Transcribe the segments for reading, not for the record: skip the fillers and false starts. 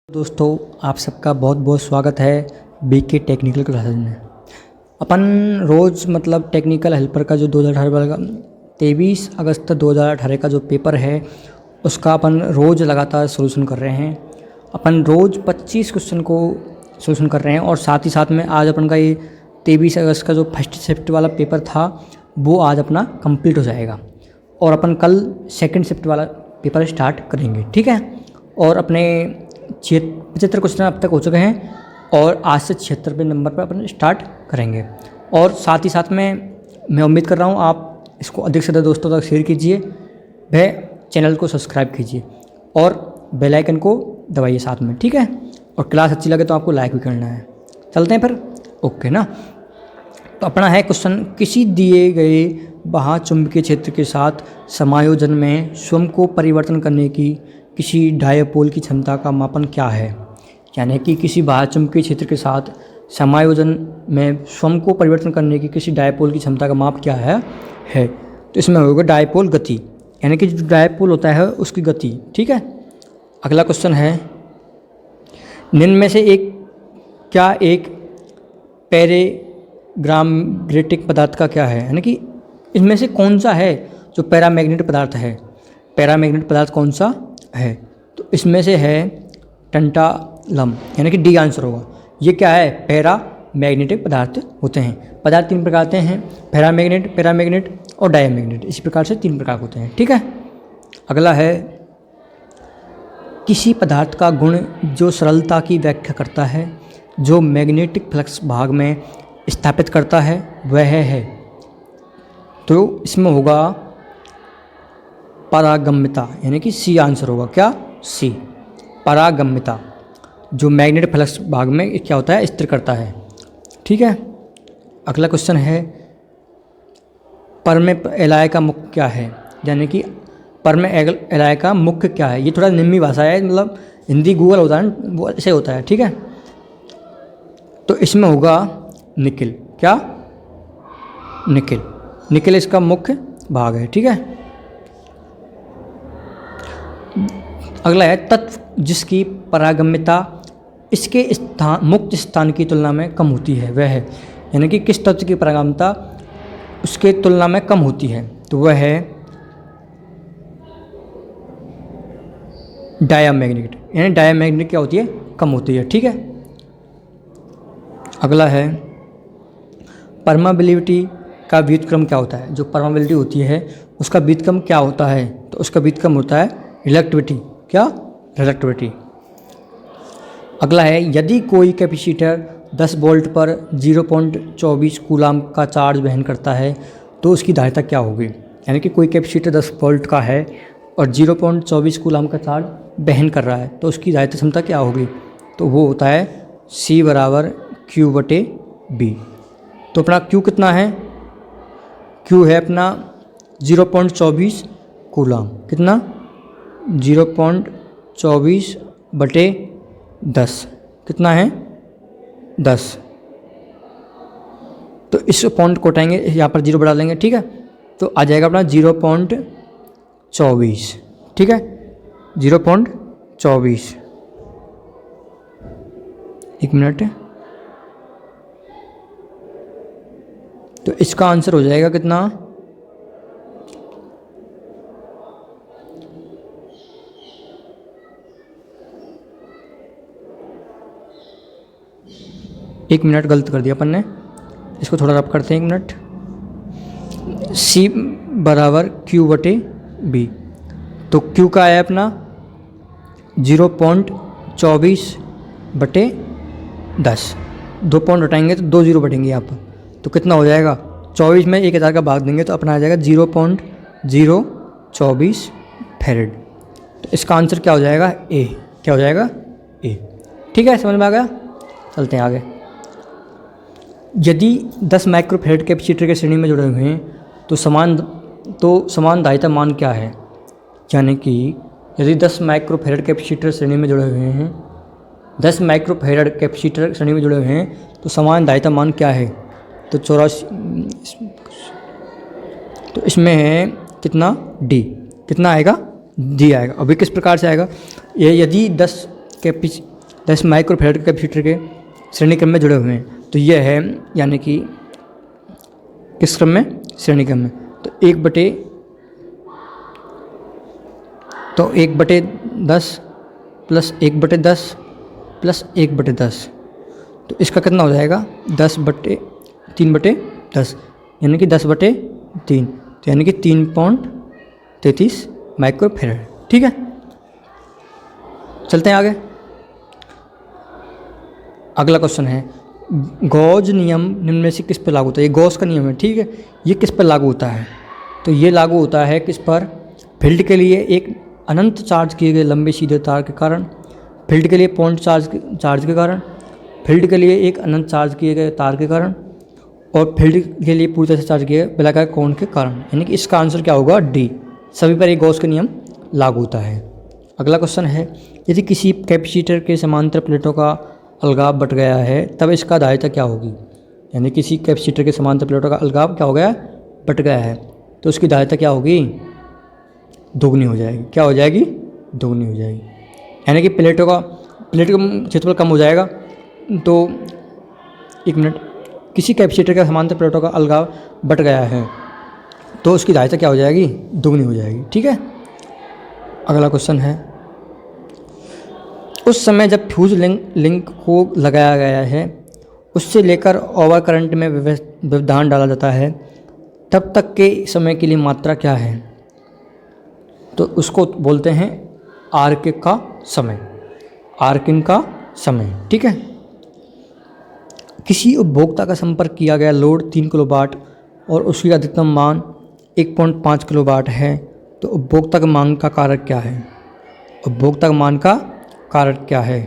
दोस्तों, आप सबका बहुत बहुत स्वागत है बीके टेक्निकल क्लासेज में। अपन रोज़ टेक्निकल हेल्पर का जो 2018 का 23 अगस्त 2018 का जो पेपर है उसका अपन रोज़ लगातार सॉल्यूशन कर रहे हैं। अपन रोज़ 25 क्वेश्चन को सॉल्यूशन कर रहे हैं और साथ ही साथ में आज अपन का ये 23 अगस्त का जो फर्स्ट शिफ्ट वाला पेपर था वो आज अपना कंप्लीट हो जाएगा और अपन कल सेकंड शिफ्ट वाला पेपर स्टार्ट करेंगे, ठीक है। और अपने 75 क्वेश्चन अब तक हो चुके हैं और आज से 76वें नंबर पर अपन स्टार्ट करेंगे। और साथ ही साथ में मैं उम्मीद कर रहा हूँ आप इसको अधिक से अधिक दोस्तों तक शेयर कीजिए, वह चैनल को सब्सक्राइब कीजिए और बेल आइकन को दबाइए साथ में, ठीक है। और क्लास अच्छी लगे तो आपको लाइक भी करना है। चलते हैं फिर, ओके ना। तो अपना है क्वेश्चन, किसी दिए गए महाचुंबकीय क्षेत्र के साथ समायोजन में स्वयं को परिवर्तन करने की किसी डायपोल की क्षमता का मापन क्या है। यानी कि किसी महाचुंबकीय क्षेत्र के साथ समायोजन में स्वयं को परिवर्तन करने की किसी डायपोल की क्षमता का माप क्या है। तो इसमें होगा डायपोल गति, यानी कि जो डायपोल होता है उसकी गति, ठीक है। अगला क्वेश्चन है, निम्न में से एक पैराग्रामैग्नेटिक पदार्थ का क्या है। यानी कि इनमें से कौन सा है जो पैरामैग्नेटिक पदार्थ है। पैरामैग्नेटिक पदार्थ कौन सा है, तो इसमें से है टंटालम, यानी कि डी आंसर होगा। ये क्या है, पैरामैग्नेटिक पदार्थ होते हैं। पदार्थ तीन प्रकार के हैं, पैरामैग्नेट और डायमैग्नेट। इसी प्रकार से तीन प्रकार होते हैं, ठीक है। अगला है, किसी पदार्थ का गुण जो सरलता की व्याख्या करता है, जो मैग्नेटिक फ्लक्स भाग में स्थापित करता है, वह है। तो इसमें होगा पारगम्यता, यानी कि सी आंसर होगा। क्या, सी, पारगम्यता, जो मैग्नेटिक फ्लक्स भाग में क्या होता है, स्थिर करता है, ठीक है। अगला क्वेश्चन है, परम एलॉय का मुख्य क्या है। यानी कि परम एलॉय का मुख्य क्या है। ये थोड़ा निम्नी भाषा है, हिंदी गूगल होता है वो ऐसे होता है, ठीक है। तो इसमें होगा निकिल। क्या, निकिल इसका मुख्य भाग है, ठीक है। अगला है, तत्व जिसकी पारगम्यता इसके मुक्त स्थान की तुलना में कम होती है, वह है। यानी कि किस तत्व की पारगम्यता उसके तुलना में कम होती है, तो वह है डायमैग्नेट। यानी डायमैग्नेट क्या होती है, कम होती है, ठीक है। अगला है, परमेबिलिटी का व्युत्क्रम क्या होता है। जो परमेबिलिटी होती है उसका व्युत्क्रम क्या होता है, तो उसका व्युत्क्रम होता है रिडक्टिविटी। क्या, रिडक्टिविटी। अगला है, यदि कोई कैपेसिटर 10 वोल्ट पर 0.24 कूलाम का चार्ज वहन करता है तो उसकी धारिता क्या होगी। यानी कि कोई कैपेसिटर 10 वोल्ट का है और 0.24 कूलाम का चार्ज वहन कर रहा है तो उसकी धारिता क्षमता क्या होगी, तो वो होता है C बराबर Q/B। तो अपना Q कितना है, Q है अपना 0.24 कूलाम। कितना, 0.24/10 कितना है, 10। तो इस पॉइंट को उठाएंगे, यहाँ पर 0 बढ़ा लेंगे, ठीक है। तो आ जाएगा अपना 0.24, ठीक है, 0.24। एक मिनट, तो इसका आंसर हो जाएगा कितना, एक मिनट, गलत कर दिया अपन ने, इसको थोड़ा रब करते हैं, एक मिनट। C बराबर Q/B। तो Q का है अपना 0.24/10। 2 पॉइंट हटाएंगे तो 2 0 बढ़ेंगे यहाँ पर, तो कितना हो जाएगा, 24 में 1000 का भाग देंगे तो अपना आ जाएगा 0.024 फैरेड। तो इसका आंसर क्या हो जाएगा, ए। क्या हो जाएगा, ए, ठीक है। समझ में आ गया, चलते हैं आगे। यदि 10 माइक्रोफैरेड कैपेसिटर के श्रेणी में जुड़े हुए हैं तो समान धारिता मान क्या है। यानी कि यदि 10 माइक्रोफैरेड कैपेसिटर श्रेणी में जुड़े हुए हैं, 10 माइक्रोफैरेड कैपेसिटर श्रेणी में जुड़े हुए हैं तो समान धारिता मान क्या है, तो 84। तो इसमें है कितना, डी। कितना आएगा, डी आएगा। अभी किस प्रकार से आएगा, ये यदि 10 10 माइक्रोफैराड के कैपेसिटर के श्रेणी क्रम में जुड़े हुए हैं। तो यह है यानी कि किस क्रम में, श्रेणी क्रम में। तो 1/10 प्लस 1/10 प्लस 1/10, तो इसका कितना हो जाएगा 10/3/10 यानी कि 10/3, तो यानी कि 3.33 माइक्रोफैराड। ठीक है, चलते हैं आगे। अगला क्वेश्चन है गॉस नियम निम्न में से किस पर लागू होता है। ये गॉस का नियम है, ठीक है। ये किस पर लागू होता है, तो ये लागू होता है किस पर, फील्ड के लिए एक अनंत चार्ज किए गए लंबे सीधे तार के कारण, फील्ड के लिए पॉइंट चार्ज के कारण, फील्ड के लिए एक अनंत चार्ज किए गए तार के कारण, और फील्ड के लिए पूरी तरह से चार्ज किए गए बेलाकार कोण के कारण। यानी कि इसका आंसर क्या होगा, डी। सभी पर एक गॉस का नियम लागू होता है। अगला क्वेश्चन है यदि किसी कैपेसिटर के समांतर प्लेटों का अलगाव बट गया है तब इसका धारिता क्या होगी। यानी किसी कैपेसिटर के समांतर प्लेटों का अलगाव क्या हो गया, बट गया है, तो उसकी धारिता क्या होगी, दोगुनी हो जाएगी। क्या हो जाएगी, दोगुनी हो जाएगी। यानी कि प्लेट का क्षेत्रफल कम हो जाएगा। तो एक मिनट, किसी कैपेसिटर के समांतर प्लेटों का अलगाव बट गया है तो उसकी धारिता क्या हो जाएगी, दोगुनी हो जाएगी। ठीक है, अगला क्वेश्चन है उस समय जब फ्यूज लिंक को लगाया गया है उससे लेकर ओवर करंट में व्यवधान डाला जाता है तब तक के समय के लिए मात्रा क्या है, तो उसको बोलते हैं आर्किंग का समय, आर्किंग का समय। ठीक है, किसी उपभोक्ता का संपर्क किया गया लोड 3 किलोवाट और उसकी अधिकतम मान 1.5 किलोवाट है, तो उपभोक्ता का मान का कारक क्या है, उपभोक्ता का मान का कारक क्या है,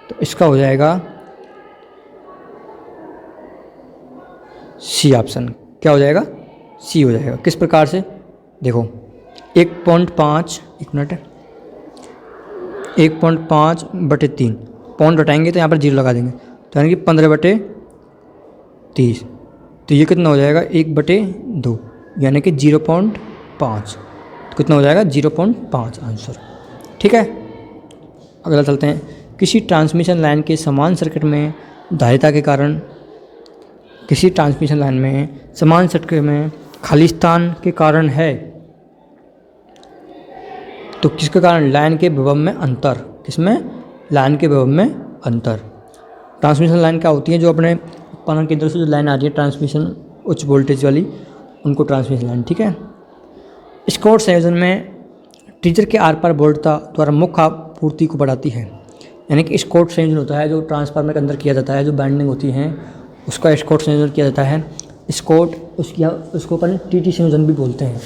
तो इसका हो जाएगा सी ऑप्शन। क्या हो जाएगा, सी हो जाएगा। किस प्रकार से, देखो 1.5, एक मिनट, 1.5/3 पॉइंट हटाएंगे तो यहाँ पर 0 लगा देंगे, तो यानी कि 15/30, तो ये कितना हो जाएगा 1/2 यानी कि 0.5, तो कितना हो जाएगा 0.5 आंसर। ठीक है, अगला चलते हैं। किसी ट्रांसमिशन लाइन के समान सर्किट में धारिता के कारण, किसी ट्रांसमिशन लाइन में समान सर्किट में खाली स्थान के कारण है, तो किसके कारण, लाइन के विभव में अंतर। किसमें, लाइन के विभव में अंतर। ट्रांसमिशन लाइन क्या होती है, जो अपने उत्पादन केंद्र से जो लाइन आ रही है ट्रांसमिशन उच्च वोल्टेज वाली, उनको ट्रांसमिशन लाइन। ठीक है, स्कॉट संयोजन में टीजर के आर पार वोल्टता द्वारा मुख्य आपूर्ति को बढ़ाती है। यानी कि स्कॉट संयोजन होता है जो ट्रांसफार्मर के अंदर किया जाता है, जो बाइंडिंग होती है उसका स्कॉट संयोजन किया जाता है। स्कॉट उसको अपन टीटी संयोजन भी बोलते हैं।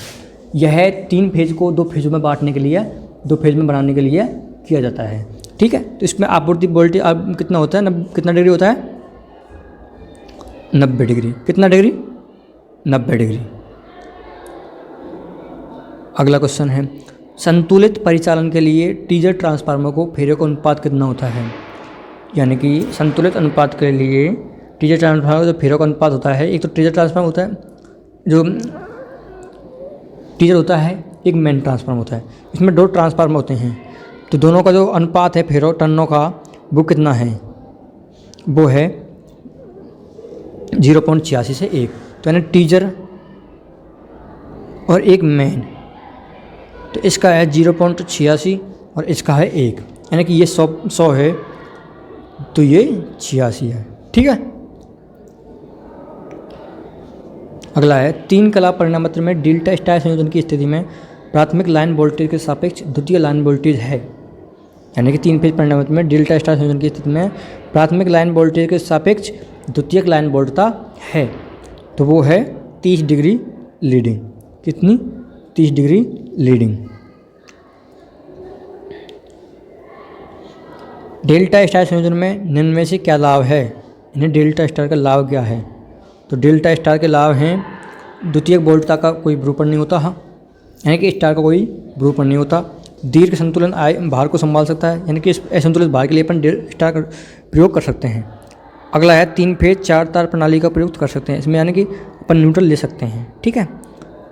यह 3 फेज को 2 फेजों में बांटने के लिए, 2 फेज में बनाने के लिए किया जाता है। ठीक है, तो इसमें आपूर्ति वोल्टेज कितना होता है, कितना डिग्री होता है, 90 डिग्री। कितना डिग्री, 90 डिग्री। अगला क्वेश्चन है संतुलित परिचालन के लिए टीजर ट्रांसफार्मर को फेरों का अनुपात कितना होता है। यानी कि संतुलित अनुपात के लिए टीजर ट्रांसफार्मर का जो फेरों का अनुपात होता है, एक तो टीजर ट्रांसफार्मर होता है, जो टीजर होता है, एक मेन ट्रांसफार्मर होता है। इसमें 2 ट्रांसफार्मर होते हैं, तो दोनों का जो अनुपात है फेरों टर्नों का, वो कितना है, वो है 0.86 से 1, तो यानी टीजर और एक मेन, तो इसका है 0.86 और इसका है 1, यानी कि ये 100 है तो ये 86 है। ठीक है, अगला है 3 कला परिणामत्र में डेल्टा स्टार संयोजन की स्थिति में प्राथमिक लाइन वोल्टेज के सापेक्ष द्वितीय लाइन वोल्टेज है। यानी कि 3 फेज परिणामत्र में डेल्टा स्टार संयोजन की स्थिति में प्राथमिक लाइन वोल्टेज के सापेक्ष द्वितीयक लाइन वोल्टता है, तो वो है 30 डिग्री लीडिंग। कितनी, 30 डिग्री लीडिंग। डेल्टा स्टार संयोजन में निम्न में से क्या लाभ है, इन्हें डेल्टा स्टार का लाभ क्या है, तो डेल्टा स्टार के लाभ हैं द्वितीयक वोल्टता का कोई विरूपण नहीं होता है, यानी कि स्टार का कोई विरूपण नहीं होता। दीर्घ संतुलन भार को संभाल सकता है, यानी कि इस असंतुलित भार के लिए अपन स्टार का प्रयोग कर सकते हैं। अगला है 3 फेज 4 तार प्रणाली का प्रयोग कर सकते हैं इसमें, यानी कि अपन न्यूट्रल ले सकते हैं। ठीक है,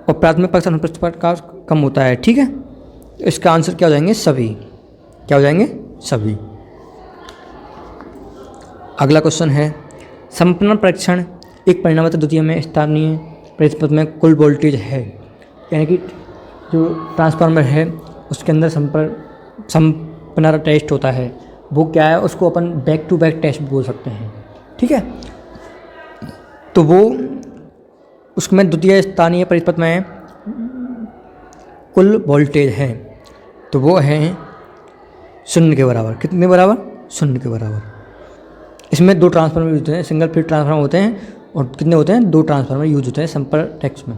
और प्राथमिक पक्ष अनुप्रस्थ पक्ष का कम होता है। ठीक है, तो इसका आंसर क्या हो जाएंगे, सभी। क्या हो जाएंगे, सभी। अगला क्वेश्चन है संपन्न परीक्षण एक परिणामतः द्वितीय में स्थानीय परिपथ में कुल वोल्टेज है, यानी कि जो ट्रांसफार्मर है उसके अंदर संपन्न टेस्ट होता है वो क्या है, उसको अपन बैक टू बैक टेस्ट बोल सकते हैं। ठीक है, तो वो उसमें द्वितीय स्थानीय परिपथ में कुल वोल्टेज है तो वो है 0 के बराबर। कितने बराबर? 0 के बराबर। इसमें 2 ट्रांसफार्मर यूज होते हैं, सिंगल फेज ट्रांसफार्मर होते हैं, और कितने होते हैं? 2 ट्रांसफार्मर यूज होते हैं संपर्क टेक्स्ट में।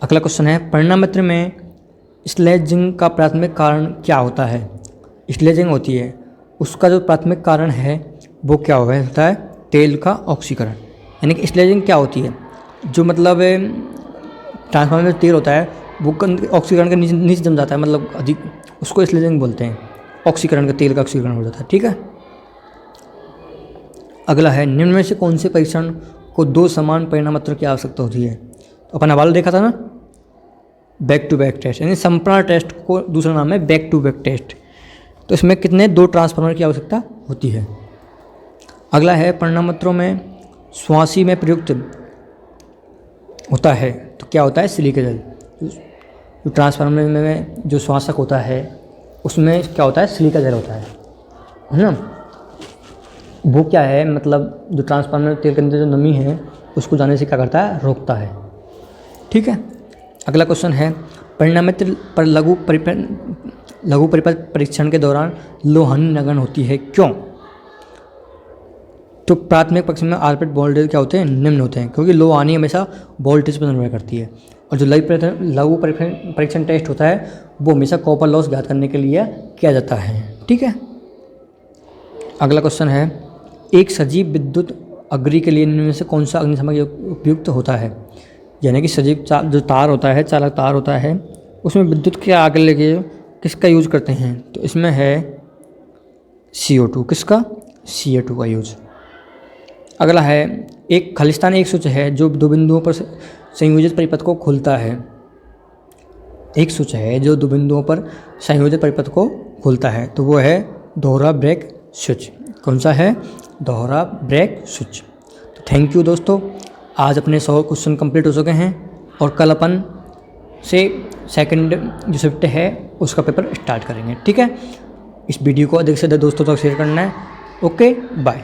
अगला क्वेश्चन है परिणामत्र में स्लेजिंग का प्राथमिक कारण क्या होता है? स्लेजिंग होती है, उसका जो प्राथमिक कारण है वो क्या होता है? तेल का ऑक्सीकरण। यानी कि स्लेजिंग क्या होती है? जो मतलब ट्रांसफार्मर में तेल होता है वो ऑक्सीकरण के नीचे जम जाता है, मतलब अधिक, उसको स्लेजिंग बोलते हैं। ऑक्सीकरण का, तेल का ऑक्सीकरण हो जाता है। ठीक है, अगला है निम्न में से कौन से परीक्षण को 2 समान परिणामत्र की आवश्यकता होती है? तो अपन हवाला देखा था ना, बैक टू बैक टेस्ट, यानी संपूर्ण टेस्ट को दूसरा नाम है बैक टू बैक टेस्ट। तो इसमें कितने 2 ट्रांसफार्मर की आवश्यकता होती है। अगला है परिणामत्रों में श्वासी में प्रयुक्त होता है तो क्या होता है? सिलिका जल। जो ट्रांसफार्मर में जो श्वासक होता है उसमें क्या होता है? सिलिका जल होता है ना। वो क्या है, मतलब जो ट्रांसफार्मर तेल के अंदर जो नमी है उसको जाने से क्या करता है? रोकता है। ठीक है, अगला क्वेश्चन है परिणामत्र पर लघु परिपथ परीक्षण के दौरान लोहानी नगण्य होती है, क्यों? तो प्राथमिक पक्ष में आरपीट वोल्टेज क्या होते हैं? निम्न होते हैं, क्योंकि लोहानी हमेशा वोल्टेज पर निर्भर करती है। और जो लघु परीक्षण टेस्ट होता है वो हमेशा कॉपर लॉस ज्ञात करने के लिए किया जाता है। ठीक है, अगला क्वेश्चन है एक सजीव विद्युत अग्नि के लिए निम्न में से कौन सा अग्निशामक उपयुक्त होता है? यानी कि सजीव जो तार होता है, चालक तार होता है, उसमें विद्युत के आगे लेके किसका यूज करते हैं? तो इसमें है CO2। किसका? CO2 का यूज। अगला है एक खालिस्तान एक सूच है जो 2 बिंदुओं पर संयोजित परिपथ को खोलता है। एक सूच है जो 2 बिंदुओं पर संयोजित परिपथ को खोलता है तो वो है दोहरा ब्रेक स्विच। कौन सा है? दोहरा ब्रेक स्विच। तो थैंक यू दोस्तों, आज अपने 100 क्वेश्चन कंप्लीट हो चुके हैं और कल अपन से सेकंड जो शिफ्ट है उसका पेपर स्टार्ट करेंगे। ठीक है, इस वीडियो को अधिक से अधिक दोस्तों तक शेयर करना है। Okay, bye.